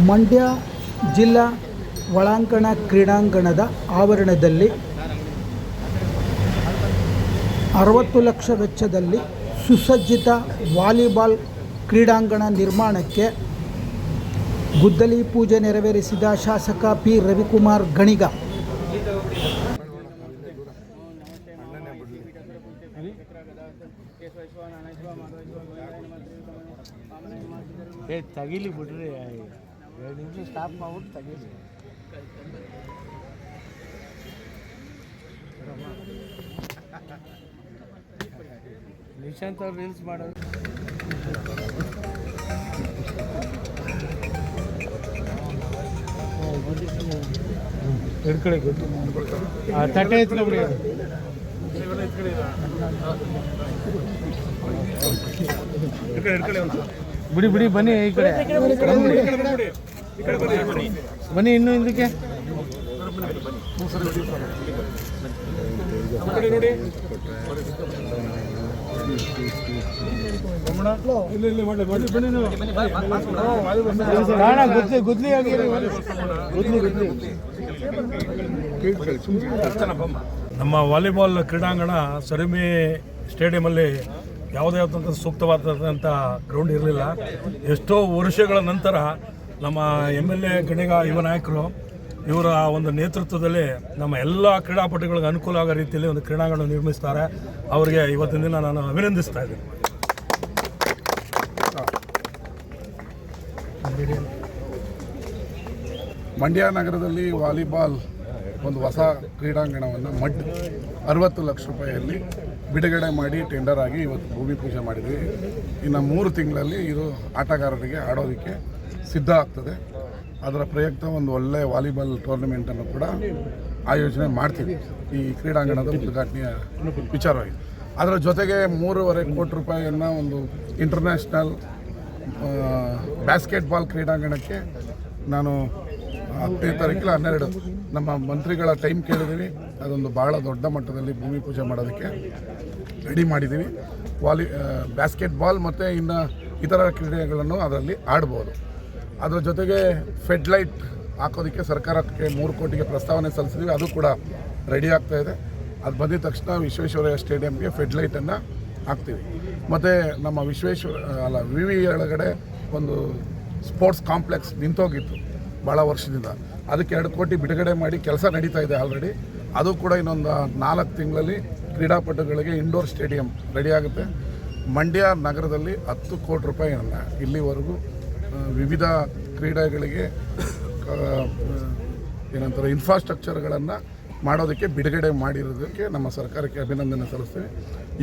ಮಂಡ್ಯ ಜಿಲ್ಲಾ ಒಳಾಂಗಣ ಕ್ರೀಡಾಂಗಣದ ಆವರಣದಲ್ಲಿ 60 ಲಕ್ಷ ವೆಚ್ಚದಲ್ಲಿ ಸುಸಜ್ಜಿತ ವಾಲಿಬಾಲ್ ಕ್ರೀಡಾಂಗಣ ನಿರ್ಮಾಣಕ್ಕೆ ಗುದ್ದಲಿ ಪೂಜೆ ನೆರವೇರಿಸಿದ ಶಾಸಕ ಪಿ ರವಿಕುಮಾರ್ ಗಣಿಗ. ತಗಿಲಿ ಬಿಡ್ರಿ, 2 ನಿಮಿಷ ಸ್ಟಾಪ್ ಮಾಡ್ಬಿಟ್ಟು ತಗಿಲಿ. ನಿಶಾಂತ್ ಅವ್ರು ರೀಲ್ಸ್ ಮಾಡೋದು ಹಿಡ್ಕಡೆ ಗೊತ್ತು. ತಟ್ಟೆ ಎತ್ಕೊಬಿಡಿ, ಬಿಡಿ ಬಿಡಿ, ಬನ್ನಿ ಈ ಕಡೆ ಬನ್ನಿ, ಇನ್ನೂ ಹಿಂದಕ್ಕೆ ಗುದ್ಲಿ ಆಗಿ ನಮ್ಮ ವಾಲಿಬಾಲ್ ಕ್ರೀಡಾಂಗಣ ಸರಿಮಿ ಸ್ಟೇಡಿಯಮಲ್ಲಿ ಯಾವುದೇ ಆದಂಥ ಸೂಕ್ತವಾದಂಥ ಗ್ರೌಂಡ್ ಇರಲಿಲ್ಲ. ಎಷ್ಟೋ ವರ್ಷಗಳ ನಂತರ ನಮ್ಮ MLA ಗಣಿಗ ಯುವ ನಾಯಕರು ಇವರ ಒಂದು ನೇತೃತ್ವದಲ್ಲಿ ನಮ್ಮ ಎಲ್ಲ ಕ್ರೀಡಾಪಟುಗಳಿಗೆ ಅನುಕೂಲ ಆಗೋ ರೀತಿಯಲ್ಲಿ ಒಂದು ಕ್ರೀಡಾಂಗಣ ನಿರ್ಮಿಸ್ತಾರೆ. ಅವರಿಗೆ ಇವತ್ತಿನ ದಿನ ನಾನು ಅಭಿನಂದಿಸ್ತಾ ಇದ್ದೀನಿ. ಮಂಡ್ಯ ನಗರದಲ್ಲಿ ವಾಲಿಬಾಲ್ ಒಂದು ಹೊಸ ಕ್ರೀಡಾಂಗಣವನ್ನು 60 ಲಕ್ಷ ರೂಪಾಯಿಯಲ್ಲಿ ಬಿಡುಗಡೆ ಮಾಡಿ ಟೆಂಡರ್ ಆಗಿ ಇವತ್ತು ಭೂಮಿ ಪೂಜೆ ಮಾಡಿದ್ವಿ. ಇನ್ನು 3 ತಿಂಗಳಲ್ಲಿ ಇದು ಆಟಗಾರರಿಗೆ ಆಡೋದಕ್ಕೆ ಸಿದ್ಧ ಆಗ್ತದೆ. ಅದರ ಪ್ರಯುಕ್ತ ಒಂದು ಒಳ್ಳೆಯ ವಾಲಿಬಾಲ್ ಟೂರ್ನಮೆಂಟನ್ನು ಕೂಡ ಆಯೋಜನೆ ಮಾಡ್ತೀವಿ ಈ ಕ್ರೀಡಾಂಗಣದ ಉದ್ಘಾಟನೆಯ ವಿಚಾರವಾಗಿ. ಅದರ ಜೊತೆಗೆ 3.25 ಕೋಟಿ ರೂಪಾಯಿಯನ್ನು ಒಂದು ಇಂಟರ್ನ್ಯಾಷನಲ್ ಬ್ಯಾಸ್ಕೆಟ್ಬಾಲ್ ಕ್ರೀಡಾಂಗಣಕ್ಕೆ ನಾನು 10ನೇ ತಾರೀಕಿಗೆ 12 ನಮ್ಮ ಮಂತ್ರಿಗಳ ಟೈಮ್ ಕೇಳಿದ್ದೀವಿ. ಅದೊಂದು ಭಾಳ ದೊಡ್ಡ ಮಟ್ಟದಲ್ಲಿ ಭೂಮಿ ಪೂಜೆ ಮಾಡೋದಕ್ಕೆ ರೆಡಿ ಮಾಡಿದ್ದೀವಿ. ಬ್ಯಾಸ್ಕೆಟ್ಬಾಲ್ ಮತ್ತು ಇನ್ನು ಇತರ ಕ್ರೀಡೆಗಳನ್ನು ಅದರಲ್ಲಿ ಆಡ್ಬೋದು. ಅದರ ಜೊತೆಗೆ ಫೆಡ್ಲೈಟ್ ಹಾಕೋದಕ್ಕೆ ಸರ್ಕಾರಕ್ಕೆ 3 ಕೋಟಿಗೆ ಪ್ರಸ್ತಾವನೆ ಸಲ್ಲಿಸಿದ್ವಿ. ಅದು ಕೂಡ ರೆಡಿ ಆಗ್ತಾಯಿದೆ. ಅದು ಬಂದಿದ ತಕ್ಷಣ ವಿಶ್ವೇಶ್ವರಯ್ಯ ಸ್ಟೇಡಿಯಂಗೆ ಫೆಡ್ಲೈಟನ್ನು ಹಾಕ್ತೀವಿ. ಮತ್ತು ನಮ್ಮ ವಿವಿ ಒಳಗಡೆ ಒಂದು ಸ್ಪೋರ್ಟ್ಸ್ ಕಾಂಪ್ಲೆಕ್ಸ್ ನಿಂತೋಗಿತ್ತು ಭಾಳ ವರ್ಷದಿಂದ. ಅದಕ್ಕೆ 2 ಕೋಟಿ ಬಿಡುಗಡೆ ಮಾಡಿ ಕೆಲಸ ನಡೀತಾ ಇದೆ ಆಲ್ರೆಡಿ. ಅದು ಕೂಡ ಇನ್ನೊಂದು 4 ತಿಂಗಳಲ್ಲಿ ಕ್ರೀಡಾಪಟುಗಳಿಗೆ ಇಂಡೋರ್ ಸ್ಟೇಡಿಯಂ ರೆಡಿ ಆಗುತ್ತೆ. ಮಂಡ್ಯ ನಗರದಲ್ಲಿ 10 ಕೋಟಿ ರೂಪಾಯಿಯನ್ನು ಇಲ್ಲಿವರೆಗೂ ವಿವಿಧ ಕ್ರೀಡೆಗಳಿಗೆ ಏನಂತಾರೆ ಇನ್ಫ್ರಾಸ್ಟ್ರಕ್ಚರ್ಗಳನ್ನು ಮಾಡೋದಕ್ಕೆ ಬಿಡುಗಡೆ ಮಾಡಿರೋದಕ್ಕೆ ನಮ್ಮ ಸರ್ಕಾರಕ್ಕೆ ಅಭಿನಂದನೆ ಸಲ್ಲಿಸ್ತೀವಿ.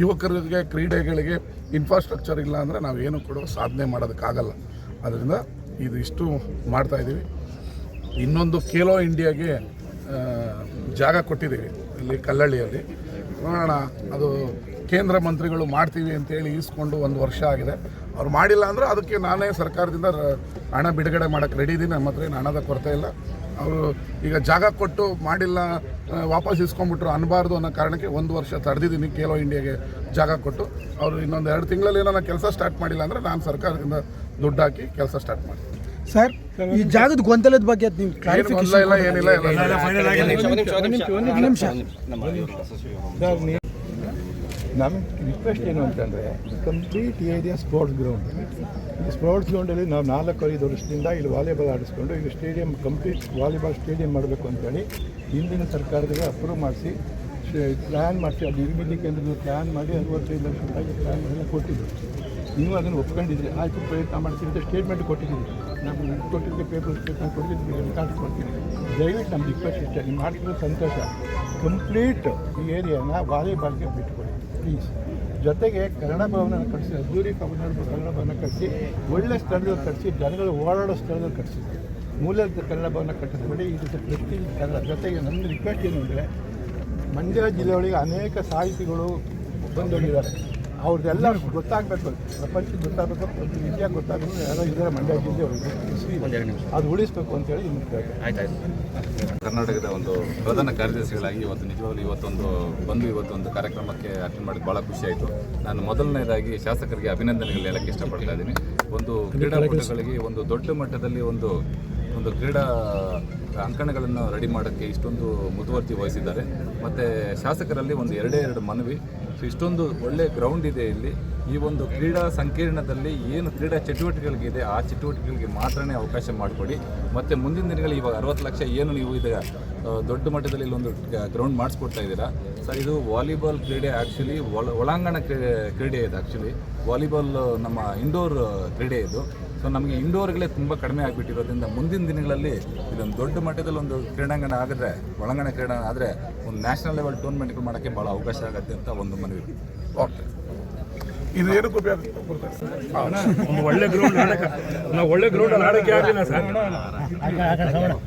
ಯುವಕರಿಗೆ ಕ್ರೀಡೆಗಳಿಗೆ ಇನ್ಫ್ರಾಸ್ಟ್ರಕ್ಚರ್ ಇಲ್ಲ ಅಂದರೆ ನಾವೇನು ಕೂಡ ಸಾಧನೆ ಮಾಡೋದಕ್ಕಾಗಲ್ಲ. ಅದರಿಂದ ಇಷ್ಟು ಮಾಡ್ತಾಯಿದ್ದೀವಿ. ಇನ್ನೊಂದು ಖೇಲೋ ಇಂಡಿಯಾಗೆ ಜಾಗ ಕೊಟ್ಟಿದ್ದೀವಿ ಇಲ್ಲಿ ಕಲ್ಲಳ್ಳಿಯಲ್ಲಿ. ನೋಡೋಣ, ಅದು ಕೇಂದ್ರ ಮಂತ್ರಿಗಳು ಮಾಡ್ತೀವಿ ಅಂತೇಳಿ ಈಸ್ಕೊಂಡು 1 ವರ್ಷ ಆಗಿದೆ. ಅವ್ರು ಮಾಡಿಲ್ಲ ಅಂದರೆ ಅದಕ್ಕೆ ನಾನೇ ಸರ್ಕಾರದಿಂದ ಹಣ ಬಿಡುಗಡೆ ಮಾಡೋಕ್ಕೆ ರೆಡಿ ಇದ್ದೀನಿ. ನಮ್ಮ ಹತ್ರ ಏನು ಹಣದ ಕೊರತೆ ಇಲ್ಲ. ಅವರು ಈಗ ಜಾಗ ಕೊಟ್ಟು ಮಾಡಿಲ್ಲ, ವಾಪಸ್ ಇಸ್ಕೊಂಡ್ಬಿಟ್ರು ಅನ್ನಬಾರ್ದು ಅನ್ನೋ ಕಾರಣಕ್ಕೆ 1 ವರ್ಷ ತಡೆದಿದ್ದೀನಿ ಖೇಲೋ ಇಂಡಿಯಾಗೆ ಜಾಗ ಕೊಟ್ಟು. ಅವರು ಇನ್ನೊಂದು 2 ತಿಂಗಳಲ್ಲಿ ಏನೋ ಕೆಲಸ ಸ್ಟಾರ್ಟ್ ಮಾಡಿಲ್ಲ ಅಂದರೆ ನಾನು ಸರ್ಕಾರದಿಂದ ದುಡ್ಡು ಹಾಕಿ ಕೆಲಸ ಸ್ಟಾರ್ಟ್ ಮಾಡ್ತೀನಿ. ಸರ್, ಈ ಜಾಗದ ಗೊಂದಲದ ಬಗ್ಗೆ ನೀವು ನಮ್ಮ ರಿಕ್ವೆಸ್ಟ್ ಏನು ಅಂತಂದರೆ, ಕಂಪ್ಲೀಟ್ ಏರಿಯಾ ಸ್ಪೋರ್ಟ್ಸ್ ಗ್ರೌಂಡ್. ಈ ಸ್ಪೋರ್ಟ್ಸ್ ಗ್ರೌಂಡಲ್ಲಿ ನಾವು 4-5 ವರ್ಷದಿಂದ ಇಲ್ಲಿ ವಾಲಿಬಾಲ್ ಆಡಿಸ್ಕೊಂಡು ಈಗ ಸ್ಟೇಡಿಯಂ ಕಂಪ್ಲೀಟ್ ವಾಲಿಬಾಲ್ ಸ್ಟೇಡಿಯಂ ಮಾಡಬೇಕು ಅಂತೇಳಿ ಹಿಂದಿನ ಸರ್ಕಾರದಲ್ಲಿ ಅಪ್ರೂವ್ ಮಾಡಿಸಿ ಪ್ಲ್ಯಾನ್ ಮಾಡಿಸಿ ಅದು ನಿರ್ಮಿಸಲಿಕ್ಕೆ ಅಂದ್ರೆ ಪ್ಲ್ಯಾನ್ ಮಾಡಿ 65 ಲಕ್ಷ ರೂಪಾಯಿಗೆ ಪ್ಲ್ಯಾನ್ ಎಲ್ಲ ಕೊಟ್ಟಿದ್ದು. ನೀವು ಅದನ್ನು ಒಪ್ಕೊಂಡಿದ್ರಿ, ಆಯಿತು ಪ್ರಯತ್ನ ಮಾಡ್ತೀವಿ ಅಂತ ಸ್ಟೇಟ್ಮೆಂಟ್ ಕೊಟ್ಟಿದ್ದೀವಿ. ನಾವು ಕೊಟ್ಟಿದ್ದೆ ಪೇಪರ್ ಸ್ಟೇಟ್ಮೆಂಟ್ ಕೊಟ್ಟಿದ್ದೀವಿ, ರೆಕಾರ್ಡ್ ಕೊಡ್ತೀವಿ. ದಯವಿಟ್ಟು ನಮ್ಮ ರಿಕ್ವೆಸ್ಟ್ ಇಷ್ಟೇ, ನೀವು ಮಾಡ್ತಿರೋ ಸಂತೋಷ. ಕಂಪ್ಲೀಟ್ ಈ ಏರಿಯಾನ ವಾಲಿಬಾಲ್ಗೆ ಬಿಟ್ಕೊಡಿ ಪ್ಲೀಸ್. ಜೊತೆಗೆ ಕನ್ನಡ ಭವನ ಕಟ್ಟಿಸಿ, ಅದ್ದೂರಿ ಕನ್ನಡ ಭವನ ಕಟ್ಟಿಸಿ, ಒಳ್ಳೆ ಸ್ಥಳದಲ್ಲಿ ಕಟ್ಟಿಸಿ, ಜನಗಳು ಓಡಾಡೋ ಸ್ಥಳದಲ್ಲಿ ಕಟ್ಟಿಸಿ. ಮೂಲದ ಕನ್ನಡ ಭವನ ಕಟ್ಟಿಸ್ಬೇಡಿ. ಇದು ಪ್ರತಿ ಕನ್ನಡ. ಜೊತೆಗೆ ನನ್ನ ರಿಕ್ವೆಸ್ಟ್ ಏನು ಅಂದರೆ, ಮಂಡ್ಯ ಜಿಲ್ಲೆಯೊಳಗೆ ಅನೇಕ ಸಾಹಿತಿಗಳು ಬಂದೋಗಿದ್ದಾರೆ. ಅವ್ರದ್ದೆಲ್ಲ ಗೊತ್ತಾಗಬೇಕು, ಪ್ರಪಂಚಕ್ಕೆ ಗೊತ್ತಾಗಬೇಕು, ಇಂಡಿಯಾ ಗೊತ್ತಾಗಬೇಕು. ಯಾರೋ ಇದ್ದಾರೆ ಮಂಡ್ಯ ಜಿಲ್ಲೆಯೊಳಗೆ ಅದು ಉಳಿಸ್ಬೇಕು ಅಂತೇಳಿ ಆಯ್ತಾಯ್ತು. ಕರ್ನಾಟಕದ ಒಂದು ಪ್ರಧಾನ ಕಾರ್ಯದರ್ಶಿಗಳಾಗಿ ಇವತ್ತೊಂದು ಇವತ್ತೊಂದು ಕಾರ್ಯಕ್ರಮಕ್ಕೆ ಅಟೆಂಡ್ ಮಾಡಿದ್ದು ಭಾಳ ಖುಷಿ ಆಯಿತು. ನಾನು ಮೊದಲನೇದಾಗಿ ಶಾಸಕರಿಗೆ ಅಭಿನಂದನೆಗಳು ಹೇಳಕ್ಕೆ ಇಷ್ಟಪಡ್ತಾ ಇದ್ದೀನಿ. ಒಂದು ಕ್ರೀಡಾಪಟುಗಳಿಗೆ ಒಂದು ದೊಡ್ಡ ಮಟ್ಟದಲ್ಲಿ ಒಂದು ಒಂದು ಕ್ರೀಡಾ ಅಂಕಣಗಳನ್ನು ರೆಡಿ ಮಾಡೋಕ್ಕೆ ಇಷ್ಟೊಂದು ಮುತುವರ್ಜಿ ವಹಿಸಿದ್ದಾರೆ. ಮತ್ತು ಶಾಸಕರಲ್ಲಿ ಒಂದು ಎರಡೇ ಮನವಿ. ಸೊ ಇಷ್ಟೊಂದು ಒಳ್ಳೆಯ ಗ್ರೌಂಡ್ ಇದೆ ಇಲ್ಲಿ. ಈ ಒಂದು ಕ್ರೀಡಾ ಸಂಕೀರ್ಣದಲ್ಲಿ ಏನು ಕ್ರೀಡಾ ಚಟುವಟಿಕೆಗಳಿಗಿದೆ ಆ ಚಟುವಟಿಕೆಗಳಿಗೆ ಮಾತ್ರನೇ ಅವಕಾಶ ಮಾಡಿಕೊಡಿ. ಮತ್ತು ಮುಂದಿನ ದಿನಗಳಲ್ಲಿ ಇವಾಗ 60 ಲಕ್ಷ ಏನು ನೀವು ಈಗ ದೊಡ್ಡ ಮಟ್ಟದಲ್ಲಿ ಇಲ್ಲೊಂದು ಗ್ರೌಂಡ್ ಮಾಡಿಸ್ಕೊಡ್ತಾ ಇದ್ದೀರಾ ಸರ್, ಇದು ವಾಲಿಬಾಲ್ ಕ್ರೀಡೆ ಆ್ಯಕ್ಚುಲಿ ಒಳಾಂಗಣ ಕ್ರೀಡೆ ಇದೆ. ಆ್ಯಕ್ಚುಲಿ ವಾಲಿಬಾಲ್ ನಮ್ಮ ಇಂಡೋರ್ ಕ್ರೀಡೆ ಇದು. ಸೊ ನಮಗೆ ಇಂಡೋರ್ಗಳೇ ತುಂಬ ಕಡಿಮೆ ಆಗಿಬಿಟ್ಟಿರೋದ್ರಿಂದ ಮುಂದಿನ ದಿನಗಳಲ್ಲಿ ಇದೊಂದು ದೊಡ್ಡ ಮಟ್ಟದಲ್ಲಿ ಒಂದು ಕ್ರೀಡಾಂಗಣ ಆಗಿದ್ರೆ, ಒಳಾಂಗಣ ಕ್ರೀಡಾಂಗಣ ಆದರೆ ಒಂದು ನ್ಯಾಷನಲ್ ಲೆವೆಲ್ ಟೂರ್ನಮೆಂಟ್ಗಳು ಮಾಡೋಕ್ಕೆ ಭಾಳ ಅವಕಾಶ ಆಗುತ್ತೆ ಅಂತ ಒಂದು ಮನವಿ. ಓಕೆ, ಇದು ಏನಕ್ಕೆ ಉಪಯೋಗ ಒಂದು ಒಳ್ಳೆ ಗ್ರೌಂಡ್ ಆಡಕ್ಕೆ ನಾವು ಒಳ್ಳೆ ಗ್ರೌಂಡಲ್ಲಿ ಆಡೋಕ್ಕೆ ಆಗಲಿಲ್ಲ ಸರ್.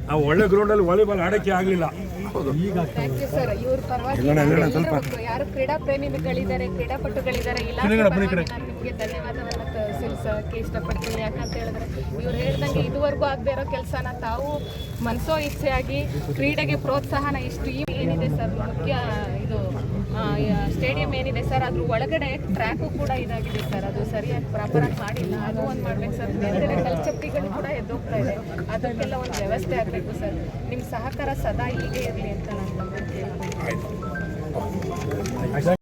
ನಾವು ಒಳ್ಳೆ ಗ್ರೌಂಡಲ್ಲಿ ವಾಲಿಬಾಲ್ ಆಡೋಕ್ಕೆ ಆಗಲಿಲ್ಲ. Thank you sir. ಇವ್ರ ಪರವಾಗಿ ಯಾರು ಕ್ರೀಡಾ ಪ್ರೇಮಿಗಳಿದ್ದಾರೆ, ಕ್ರೀಡಾಪಟುಗಳಿದ್ದಾರೆ, ನಿಮಗೆ ಧನ್ಯವಾದವನ್ನು ಸಲ್ಲಿಸೋಕ್ಕೆ ಇಷ್ಟಪಡ್ತೀನಿ. ಯಾಕಂತ ಹೇಳಿದ್ರೆ ಇವ್ರು ಹೇಳ್ದಂಗೆ ಇದುವರೆಗೂ ಆಗದೆ ಇರೋ ಕೆಲಸನ ತಾವು ಮನಸೋ ಇಚ್ಛೆಯಾಗಿ ಕ್ರೀಡೆಗೆ ಪ್ರೋತ್ಸಾಹನ ಇಷ್ಟು ಏನಿದೆ ಸರ್, ಮುಖ್ಯ ಇದು ಸ್ಟೇಡಿಯಂ ಏನಿದೆ ಸರ್, ಅದ್ರ ಒಳಗಡೆ ಟ್ರ್ಯಾಕು ಕೂಡ ಇದಾಗಿದೆ ಸರ್, ಅದು ಸರಿಯಾಗಿ ಪ್ರಾಪರಾಗಿ ಮಾಡಿಲ್ಲ. ಅದು ಒಂದು ಮಾಡ್ಬೇಕು ಸರ್. ಬೇರೆ ಕಲ್ಚಪ್ಪಿಗಳು ಕೂಡ ಎದ್ದೋಗ್ತಾ ಇದೆ, ಅದಕ್ಕೆಲ್ಲ ಒಂದು ವ್ಯವಸ್ಥೆ ಆಗಬೇಕು ಸರ್. ನಿಮ್ಮ ಸಹಕಾರ ಸದಾ ಹೀಗೆ ಇರಲಿ ಅಂತ ನಾನು ಕೇಳ್ತೀನಿ.